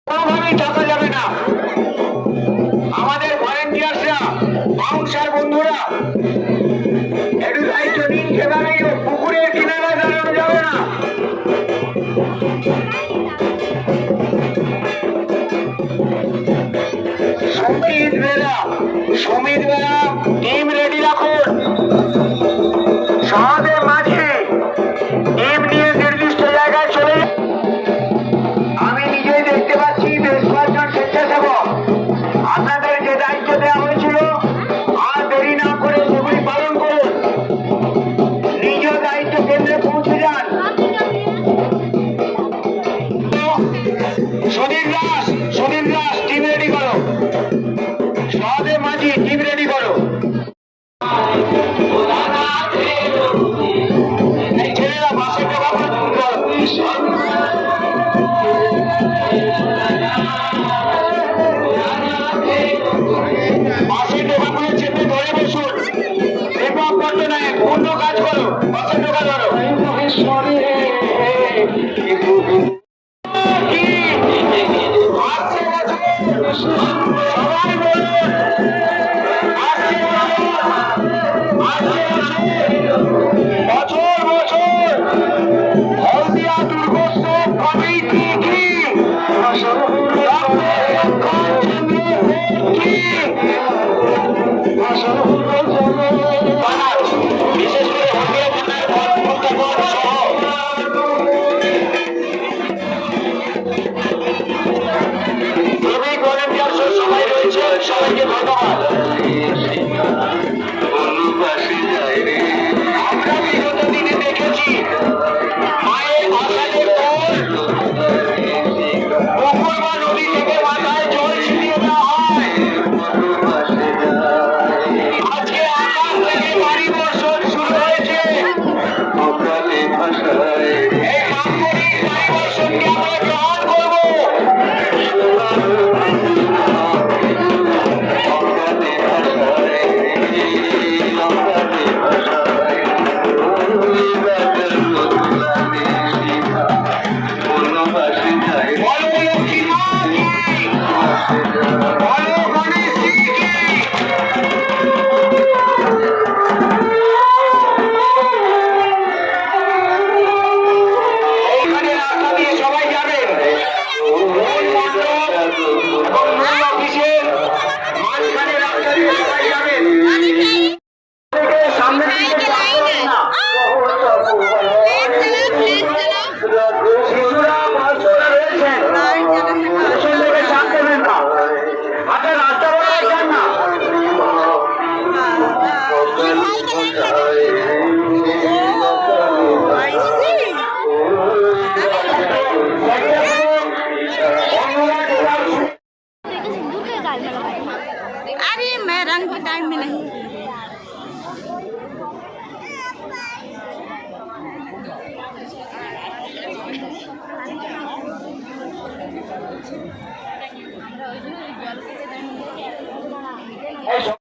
কোনোভাবেই থাকা যাবে না। আমাদের ভলেন্টিয়ার্সরা, বাউন্সার বন্ধুরা একটু দায়িত্ব নিন। সেভাবে পুকুরের কিনারে দাঁড়ানো যাবে না। সমিত বেলা টিম রেডি রাখুন। সমাজের মাঝে টিম নিয়ে নির্দিষ্ট জায়গায় চলে। আমি নিজেই দেখতে পাচ্ছি বেশ কয়েকজন স্বেচ্ছাসেবক। আপনাদের যে দায়িত্ব দেওয়া হয়েছিল আর দেরি না করে সেগুলি পালন করুন। নিজ দায়িত্ব কেন্দ্রে পৌঁছে যান। সুধীর দাস টিম রেডি করো। সমাজের মাঝে টিম রেডি করো। ছেলেরা বাসে টাকা বাসের টোকাগুলো চেপে ধরে বসুন। রেপক করতে নাই, পূর্ণ কাজ করো। বাসের টোকা ধরো। সবাই বলুন বছর বছর হলদিয়া দুর্গোৎসব কমিটি কি বিশেষ করে হলদিয়া থানার সহ সবাই রয়েছে। সবাইকে ধন্যবাদ। আমরা বিগত দিনে দেখেছি মায়ের আষাঢ়ের পর পুকুর বা নদী থেকে মাথায় জল ছিটিয়ে দেওয়া হয়। আজকে আকাশ থেকে বাড়ি বর্ষণ শুরু হয়েছে। এই মাঙ্গলিক বাড়ি বর্ষণকে আমরা গ্রহণ করবো। अरे मैं रंग के टाइम में नहीं।